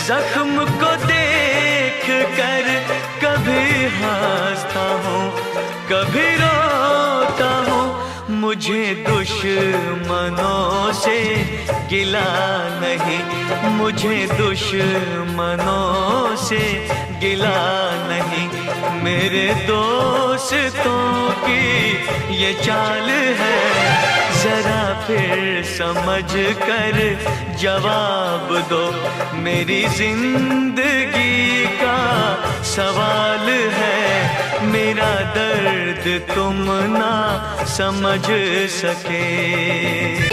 जख्म को देख कर कभी हंसता हूँ, कभी रोता हूँ। मुझे दुश्मनों से गिला नहीं, मुझे दुश्मनों से गिला नहीं। मेरे दोस्तों की ये चाल है, जरा फिर समझ कर जवाब दो। मेरी जिंदगी का सवाल है, मेरा दर्द तुम ना समझ सके।